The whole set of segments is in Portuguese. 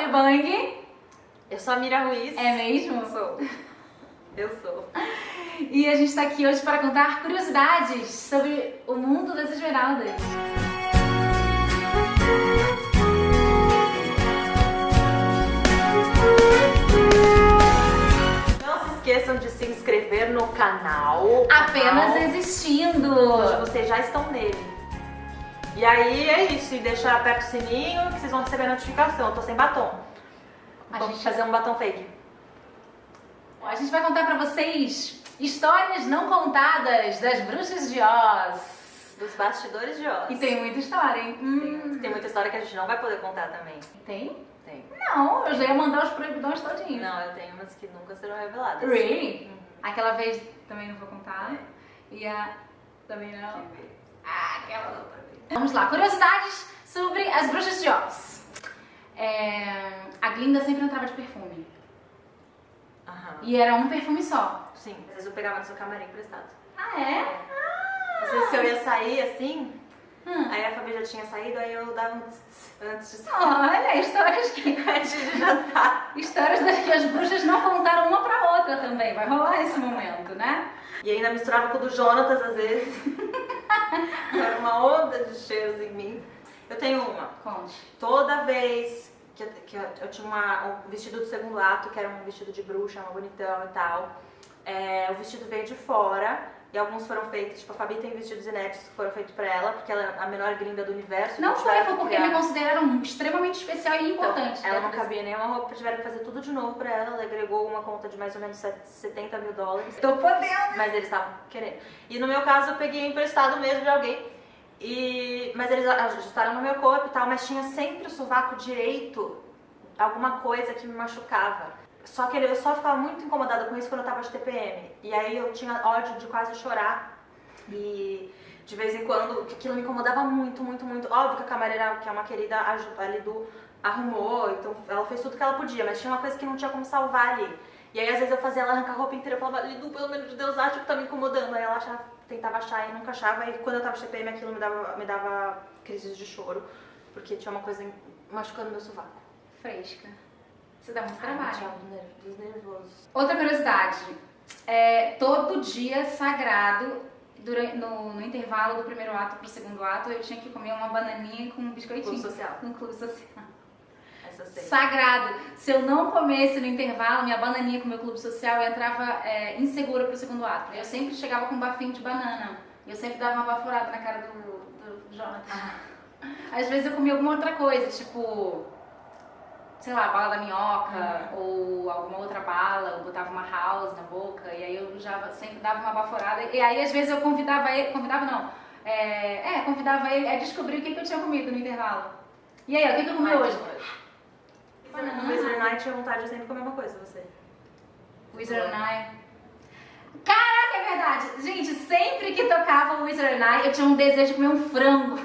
Bang. Eu sou a Mira Ruiz. É mesmo? Eu sou. E a gente tá aqui hoje para contar curiosidades sobre o mundo das esmeraldas. Não se esqueçam de se inscrever no canal. Apenas existindo. Hoje vocês já estão nele. E aí é isso, e deixa aperta o sininho que vocês vão receber a notificação. Eu tô sem batom. Vamos fazer um batom fake. A gente vai contar pra vocês histórias não contadas das bruxas de Oz. Dos bastidores de Oz. E tem muita história, hein? Tem muita história que a gente não vai poder contar também. Tem? Tem. Não, eu já ia mandar os proibidões todinhos. Não, eu tenho umas que nunca serão reveladas. Really? Aquela vez também não vou contar. E a... também não. Aquela outra vez. Vamos lá, curiosidades sobre as bruxas de Oz. A Glinda sempre entrava de perfume. Aham. E era um perfume só. Sim, às vezes eu pegava no seu camarim emprestado. Ah, é? Às vezes se eu ia sair assim, aí a Fabi já tinha saído, aí eu dava um tss antes de sair. Olha, histórias que... Antes de jantar. Histórias das que as bruxas não contaram uma pra outra também. Vai rolar esse momento, né? E ainda misturava com o do Jonatas às vezes. Era uma onda de cheiros em mim. Eu tenho uma. Conte. Toda vez que eu tinha um vestido do segundo ato, que era um vestido de bruxa, um bonitão e tal, o vestido veio de fora. E alguns foram feitos, tipo, a Fabi tem vestidos inéditos que foram feitos pra ela, porque ela é a menor grinda do universo. Não foi porque criar... me consideraram extremamente especial e importante. Então, ela não cabia em nenhuma roupa, tiveram que fazer tudo de novo pra ela. Ela agregou uma conta de mais ou menos $70 mil. Tô podendo! Mas eles estavam querendo. E no meu caso, eu peguei emprestado mesmo de alguém. Mas eles ajustaram no meu corpo e tal, mas tinha sempre o sovaco direito, alguma coisa que me machucava. Só que eu só ficava muito incomodada com isso quando eu tava de TPM. E aí eu tinha ódio de quase chorar. E de vez em quando, aquilo me incomodava muito, muito, muito. Óbvio que a camareira, que é uma querida, a Lidu, arrumou, então ela fez tudo que ela podia, mas tinha uma coisa que não tinha como salvar ali. E aí às vezes eu fazia ela arrancar a roupa inteira, eu falava, Lidu, pelo menos de Deus, acho que tá me incomodando. Aí ela tentava achar e nunca achava. E quando eu tava de TPM, aquilo me dava crises de choro, porque tinha uma coisa machucando meu sovaco. Fresca. Você dá muito trabalho. Dos nervosos. Outra curiosidade. Todo dia sagrado, no intervalo do primeiro ato pro segundo ato, eu tinha que comer uma bananinha com um biscoitinho. Clube social. Um clube social. Essa sei. Sagrado. Se eu não comesse no intervalo minha bananinha com meu clube social, eu entrava insegura pro segundo ato. Eu sempre chegava com um bafinho de banana. Eu sempre dava uma baforada na cara do Jonathan. Às vezes eu comia alguma outra coisa, tipo... sei lá, bala da minhoca ou alguma outra bala, eu botava uma house na boca e aí eu já sempre dava uma baforada. E aí às vezes eu convidava ele a descobrir o que eu tinha comido no intervalo. E aí, o que eu comi hoje? No Wizard Night tinha vontade de sempre comer uma coisa, você. Wizard Night. Caraca, é verdade! Gente, sempre que tocava o Wizard Night eu tinha um desejo de comer um frango.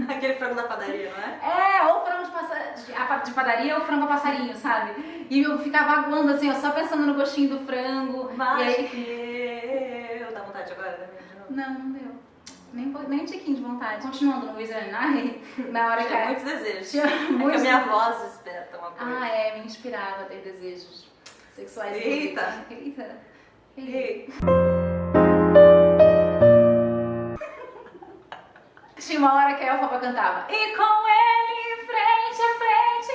Aquele frango da padaria, não é? Ou frango de padaria ou frango a passarinho, sabe? E eu ficava aguando assim, ó, só pensando no gostinho do frango. Mas e aí... que eu dá vontade agora da minha de novo? Não deu. Nem um tiquinho de vontade. Continuando no Wizard Night, na hora que... Tinha muitos desejos. Tinha muitos... que a minha voz desperta uma coisa. Me inspirava a ter desejos sexuais. Eita! Tinha uma hora que a Elfaba cantava e com ele frente a frente.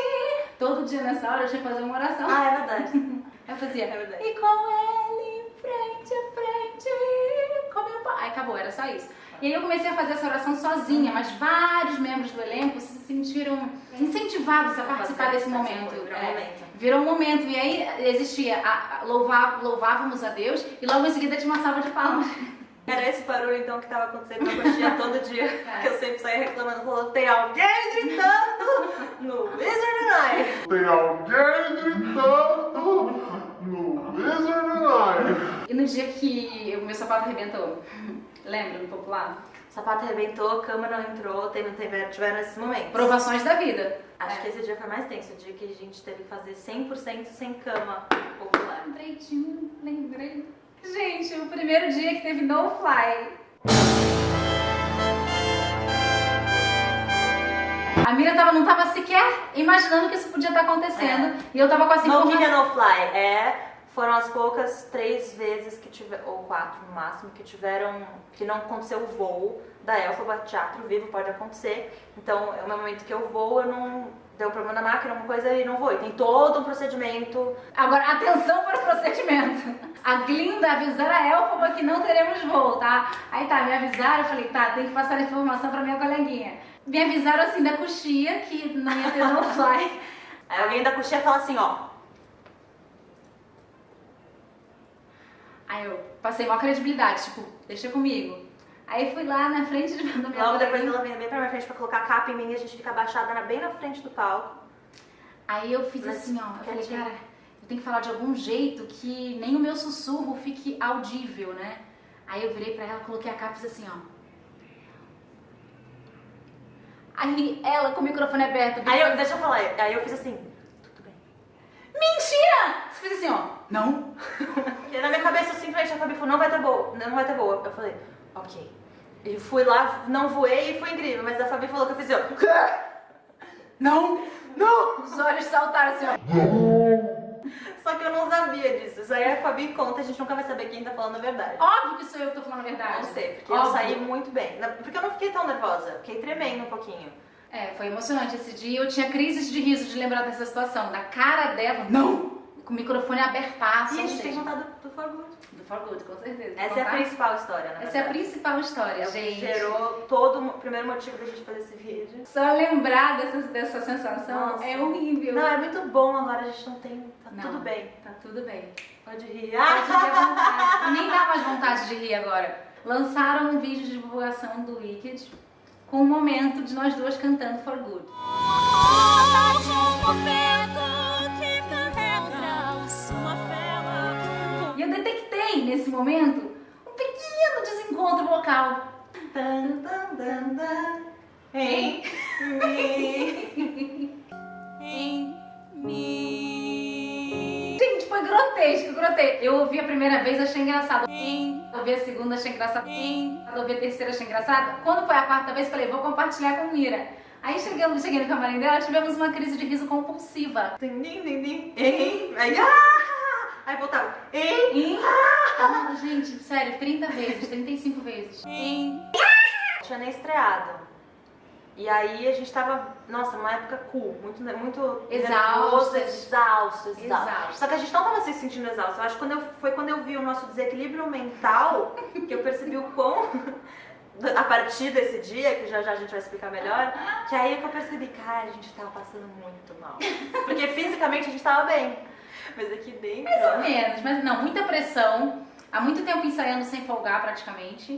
Todo dia nessa hora eu tinha que fazer uma oração. É verdade. Eu fazia verdade. e com ele frente a frente com meu pai. Aí acabou, era só isso. E aí eu comecei a fazer essa oração sozinha, mas vários membros do elenco se sentiram incentivados a participar desse momento. Virou um momento. E aí existia, louvávamos a Deus e logo em seguida tinha uma salva de palmas. Era esse barulho então que tava acontecendo na coxinha todo dia, que eu sempre saía reclamando, falando, tem alguém gritando no Wizard Night. Tem alguém gritando no Wizard Night. E no dia que o meu sapato arrebentou, lembra no popular? O sapato arrebentou, a cama não entrou, tiveram esses momentos. Provações da vida. Acho que esse dia foi mais tenso, o dia que a gente teve que fazer 100% sem cama popular. Lembrei. Gente, o primeiro dia que teve no fly. A Mira não tava sequer imaginando que isso podia estar acontecendo. E eu tava com essa No Kick informação. and No Fly, foram as poucas 3 vezes que tiveram, ou 4 no máximo, que não aconteceu o voo da Elphaba. Teatro vivo pode acontecer. Então, no momento que eu voo, eu não deu um problema na máquina, alguma coisa e não vou. E tem todo um procedimento. Agora, atenção para o procedimento. A Glinda avisar a Elphaba que não teremos voo, tá? Aí tá, me avisaram, eu falei, tá, tem que passar a informação pra minha coleguinha. Me avisaram assim da coxia que não ia ter no fly. Aí alguém da coxinha fala assim, ó. Aí eu passei maior credibilidade, tipo, deixa comigo. Aí fui lá na frente da minha Logo depois coleguinha. ela vem bem pra minha frente pra colocar a capa em mim e a gente fica abaixada bem na frente do palco. Aí eu fiz assim, ó, eu falei, cara, eu tenho que falar de algum jeito que nem o meu sussurro fique audível, né? Aí eu virei pra ela, coloquei a capa e fiz assim, ó. Aí ela com o microfone aberto. Deixa eu falar, aí eu fiz assim, tudo bem. Mentira! Você fez assim, ó. Não. E na minha cabeça eu simplesmente a Fabi falou, não vai ter boa, não vai ter boa. Eu falei, ok. E fui lá, não voei e foi incrível, mas a Fabi falou que eu fiz assim, ó. Quê? Não, não! Os olhos saltaram assim, ó. Só que eu não sabia disso. Isso aí a Fabi conta, a gente nunca vai saber quem tá falando a verdade. Óbvio que sou eu que tô falando a verdade. Não sei, porque Óbvio. eu saí muito bem. Porque eu não fiquei tão nervosa, fiquei tremendo um pouquinho. É, foi emocionante esse dia. Eu tinha crises de riso de lembrar dessa situação. Da cara dela, não! Com o microfone abertaço. E a ou gente tem seja, contado do For Good. do For Good, com certeza. Essa é a Contar? principal história, né? Essa é a principal história, gente. Gerou todo o primeiro motivo da gente fazer esse vídeo. Só lembrar dessa sensação Nossa. é horrível. Não, é muito bom agora, a gente não tem. Tá Não, tudo bem. Tá tudo bem. Pode rir. Pode ter vontade. E nem dá mais vontade de rir agora. Lançaram um vídeo de divulgação do Wicked com um momento de nós duas cantando For Good. E eu detectei nesse momento um pequeno desencontro vocal. Tan, tan, tan, tan. Em mim. Gente, foi grotesco, grotesco. Eu ouvi a primeira vez, achei engraçado. Ouvi a segunda, achei engraçado. Ouvi a terceira, achei engraçado. Quando foi a quarta vez, falei, vou compartilhar com a Mira. Aí cheguei no camarim dela, tivemos uma crise de riso compulsiva. Din, din, din, din. Aí, aí voltava. Gente, sério, 30 vezes, 35 vezes. Tinha nem estreado. E aí a gente tava, nossa, numa época cool, muito nervoso, exausto. Só que a gente não tava se sentindo exausto. Eu acho que foi quando eu vi o nosso desequilíbrio mental que eu percebi o quão, a partir desse dia, que já a gente vai explicar melhor, que aí é que eu percebi, cara, a gente tava passando muito mal. Porque fisicamente a gente tava bem, mas aqui dentro... Mais ou menos, mas não, muita pressão. Há muito tempo ensaiando sem folgar praticamente.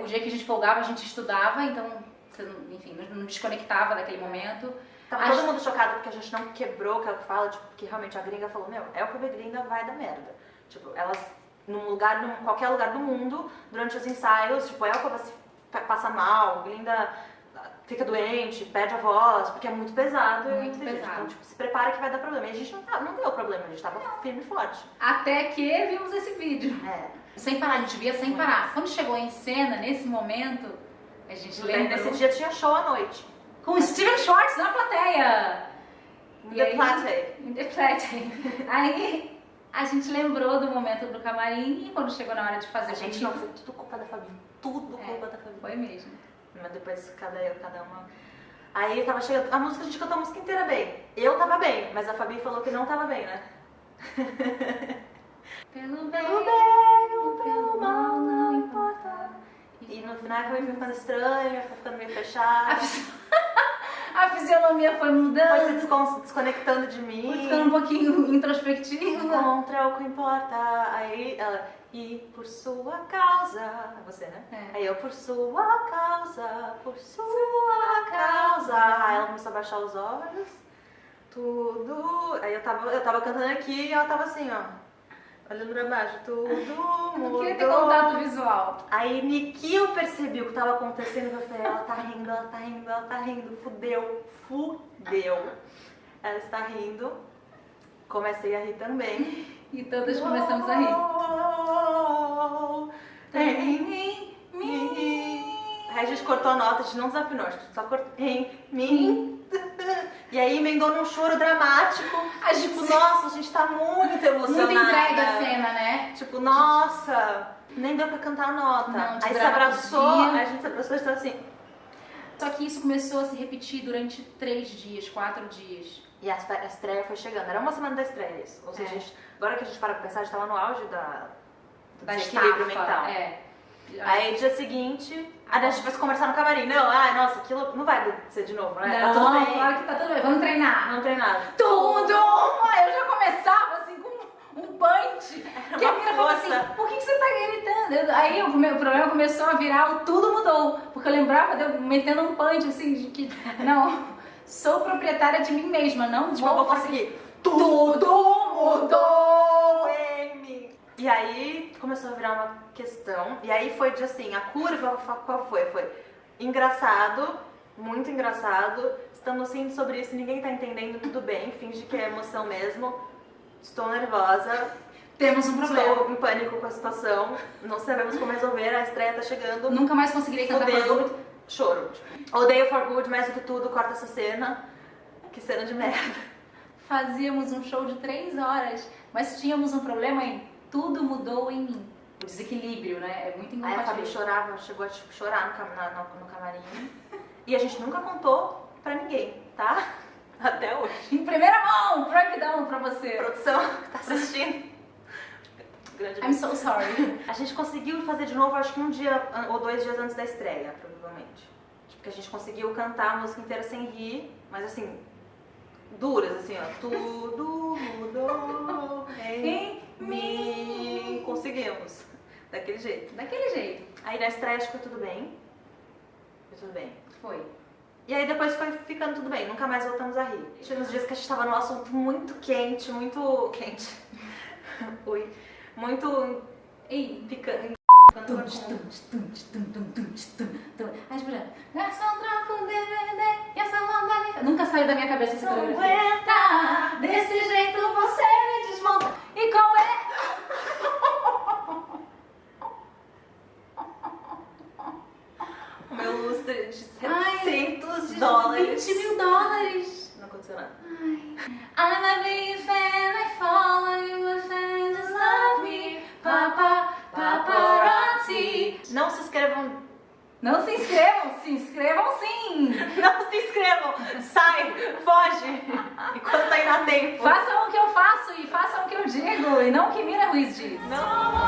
O dia que a gente folgava, a gente estudava, então... Enfim, não desconectava daquele momento. Tava todo mundo chocado porque a gente não quebrou o que ela fala, tipo, que realmente a gringa falou, meu, Elphaba e gringa vai dar merda. Tipo, elas, qualquer lugar do mundo, durante os ensaios, tipo, Elphaba passa mal, gringa fica doente, perde a voz, porque é muito pesado. Muito pesado. Então, tipo, se prepara que vai dar problema. E a gente não deu problema, a gente tava firme e forte. Até que vimos esse vídeo. Sem parar, a gente via sem parar. Quando chegou em cena, nesse momento, a gente lembrou. Nesse dia tinha show à noite. Com o Steven Schwartz na plateia. The Platte. In the Platte. Aí a gente lembrou do momento do camarim e quando chegou na hora de fazer A gente não, foi tudo culpa da Fabi. Tudo culpa da Fabi. Foi mesmo. Mas depois cada uma. Aí tava chegando. A música, a gente cantou a música inteira bem. Eu tava bem, mas a Fabi falou que não tava bem, né? Pelo Pelo bem, bem ou pelo mal, não importa. E no final foi ficando estranha, foi ficando meio fechada. a fisionomia foi Foi mudando, se desconectando de mim. foi ficando um pouquinho introspectiva. Encontra o que importa. Aí ela, e por sua causa. Você, né? Aí eu, por sua causa, por sua causa. Aí ela começou a baixar os olhos. Tudo. Aí eu tava cantando aqui e ela tava assim, ó. Olhando pra baixo, tudo Eu não mudou. queria ter contato visual. Aí Nikio percebeu o que tava acontecendo. Eu falei, ela tá rindo, ela tá rindo, ela tá rindo. Fudeu. Ela está rindo. Comecei a rir também. E todas começamos a rir. Tem em mim. Aí a gente cortou a nota, a gente não desafinou, a gente só cortou em mim. E aí emendou num choro dramático. A gente, Tipo, nossa, a gente tá muito emocionada. muito entregue a cena, né? Tipo, nossa, nem deu pra cantar a nota. Não, de Aí se abraçou, dramaturgia. a gente se abraçou e tá assim. Só que isso começou a se repetir durante 3 dias, 4 dias. E a estreia foi chegando, era uma semana da estreia isso. Ou seja, É. a gente, agora que a gente para pra pensar, a gente tava no auge do Da desequilíbrio estafa, mental. É. Aí dia seguinte, aí a gente vai conversar no camarim. Não, ai, nossa, aquilo não vai acontecer de novo, né? Não, Tá tudo bem. claro que tá tudo bem. Vamos treinar. Não tem nada. Tudo! Eu já começava assim com um punch. Que a uma menina falou assim, força. por que você tá gritando? Aí o meu problema começou a virar o tudo mudou. Porque eu lembrava de eu metendo um punch assim, de que não, sou proprietária de mim mesma, não Tipo, eu vou vou conseguir. Tudo mudou! Em mim. E aí começou a virar uma questão. E aí foi de assim, a curva, qual foi? Foi engraçado, muito engraçado. Estamos rindo sobre isso, ninguém tá entendendo, tudo bem. Finge que é emoção mesmo. Estou nervosa. Temos um problema. Estou em pânico com a situação. Não sabemos como resolver, a estreia tá chegando. Nunca mais conseguirei cantar For Good. Odeio, choro. Odeio For Good mais do que tudo, corta essa cena. Que cena de merda. Fazíamos um show de 3 horas, mas tínhamos um problema em tudo mudou em mim. O desequilíbrio, né? É muito Aí a Fabi incompatível. chorava, chegou a tipo, chorar no camarim. E a gente nunca contou pra ninguém, tá? Até hoje. Em primeira mão, breakdown pra você. Produção, tá assistindo? Grande I'm so sorry. A gente conseguiu fazer de novo, acho que 1 dia ou 2 dias antes da estreia, provavelmente. Tipo, que a gente conseguiu cantar a música inteira sem rir, mas assim, duras, assim, ó. Tudo mudou em mim. Conseguimos. Daquele jeito. Daquele jeito. Aí na estreia acho que foi tudo bem. Foi tudo bem. Foi. E aí depois foi ficando tudo bem, nunca mais voltamos a rir. Tinha uns dias que a gente tava num assunto muito quente, muito quente. Ui. Muito Ei, picante. Ai, Juliana. Essa troca um DVD e essa mandalha. Nunca saiu da minha cabeça esse Não coreografia. aguenta, Desse jeito você me desmonta. E qual é? o meu lustre de Ai, $700. 20 mil dólares. Não aconteceu nada. I'm a big fan, I follow you, a fan, just love me. Papa, paparazzi. Não se inscrevam. Não se inscrevam sim. Não se inscrevam. Sai, foge. Enquanto ainda há tempo. Façam o que eu faço e façam o que eu digo e não o que Mira Ruiz diz. Não.